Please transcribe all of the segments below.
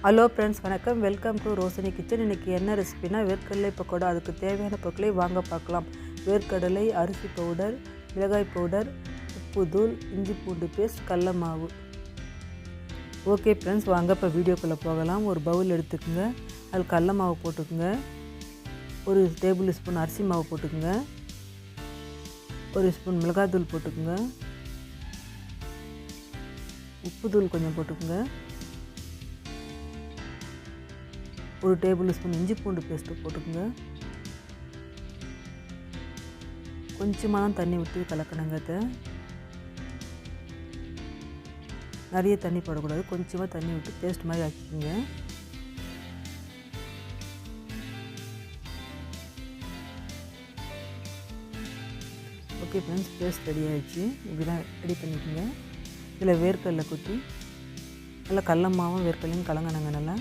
Hello friends, வணக்கம். Welcome to Roshini kitchen. இன்றைக்கி என்ன ரெசிபினா வேர்க்கடலை பக்கோடா. அதுக்கு தேவையான பொருட்களை வாங்க பார்க்கலாம். வேர்க்கடலை, அரிசி பவுடர், மிளகாய் பவுடர், உப்பு தூள், இஞ்சி பூண்டு பேஸ்ட், கடல மாவு. ஓகே ஃப்ரெண்ட்ஸ், வாங்க இப்போ வீடியோக்குள்ளே போகலாம். ஒரு பவுல் எடுத்துக்கோங்க. அதில் கடல மாவு போட்டுக்குங்க. ஒரு டேபிள் ஸ்பூன் அரிசி மாவு போட்டுக்குங்க. ஒரு ஸ்பூன் மிளகாய் தூள் போட்டுக்குங்க. உப்பு தூள் கொஞ்சம் போட்டுக்குங்க. ஒரு டேபிள் ஸ்பூன் இஞ்சி பூண்டு பேஸ்ட்டு போட்டுக்குங்க. கொஞ்சமாக தான் தண்ணி விட்டு கலக்கணுங்க. நிறைய தண்ணி போடக்கூடாது, கொஞ்சமாக தண்ணி விட்டு பேஸ்ட் மாதிரி ஆக்கிக்கோங்க. ஓகே ஃப்ரெண்ட்ஸ், பேஸ்ட் ரெடி ஆகிடுச்சு. இப்படி தான் ரெடி பண்ணிக்கோங்க. இதில் வேர்க்கடலை குத்தி நல்லா கடல மாவும் வேர்க்கடலையும் கலங்கணுங்க. நல்லா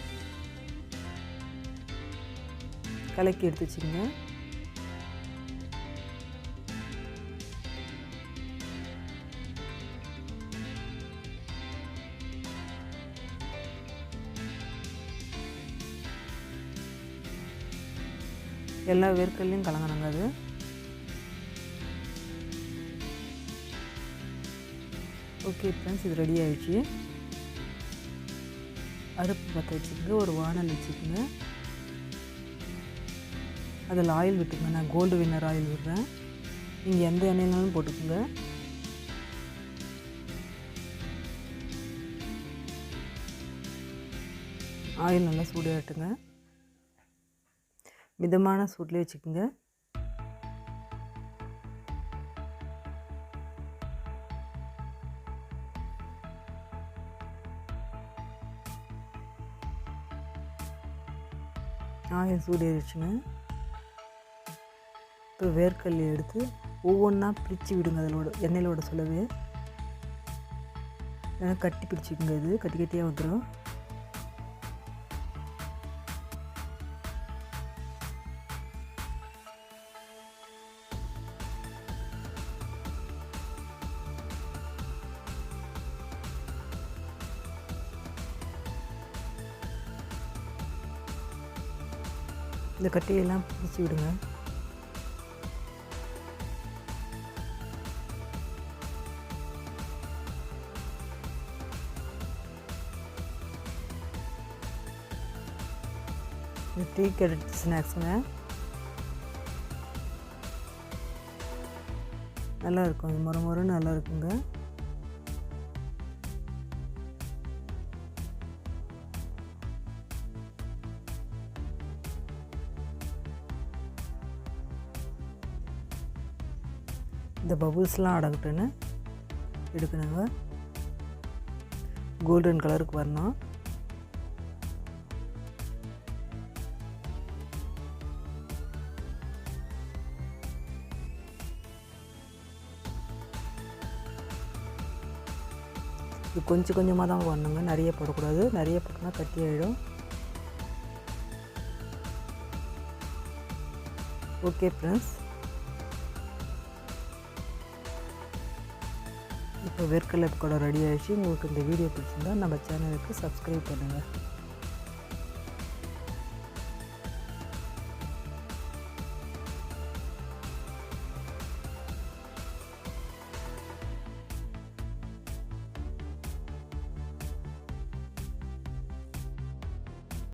கலக்கி எடுத்து வச்சுக்கோங்க. எல்லா வேர்க்கடலையும் கலங்கணுங்க. அது ஓகே ஃப்ரெண்ட்ஸ், இது ரெடி ஆகிடுச்சு. அடுப்பு பற்ற வச்சுக்கோங்க. ஒரு வானல் வச்சுக்கோங்க. அதில் ஆயில் விட்டுக்குங்க. நான் கோல்டு வின்னர் ஆயில் விடுறேன். நீங்கள் எந்த எண்ணெயினாலும் போட்டுக்கோங்க. ஆயில் நல்லா சூடாகட்டுங்க. மிதமான சூட்லேயே வச்சுக்கோங்க. ஆயில் சூடாகிடுச்சுங்க. இப்போ வேர்க்கடலை எடுத்து ஒவ்வொன்றா பிரித்து விடுங்க. அதிலோட எண்ணெயிலோட சொல்லவே ஏன்னா கட்டி பிடிச்சிக்குங்க. இது கட்டி கட்டியாக வந்துடும். இந்த கட்டியெல்லாம் பிடிச்சி விடுங்க. இது டீ கேரட் ஸ்நாக்ஸுங்க. நல்லா இருக்கும். இது மொறுன்னு நல்லா இருக்குங்க. இந்த பபுள்ஸ்லாம் அடங்கட்டுன்னு எடுக்கணுங்க. கோல்டன் கலருக்கு வரணும். இது கொஞ்சம் கொஞ்சமாக தான் வரணுங்க. நிறைய போடக்கூடாது. நிறைய போட்டோம்னா கட்டி ஆகிடும். ஓகே ஃப்ரெண்ட்ஸ், இப்போ வேர்க்கடலை பக்கோடா ரெடி ஆகிடுச்சு. உங்களுக்கு இந்த வீடியோ பிடிச்சிருந்தா நம்ம சேனலுக்கு சப்ஸ்கிரைப் பண்ணுங்கள்.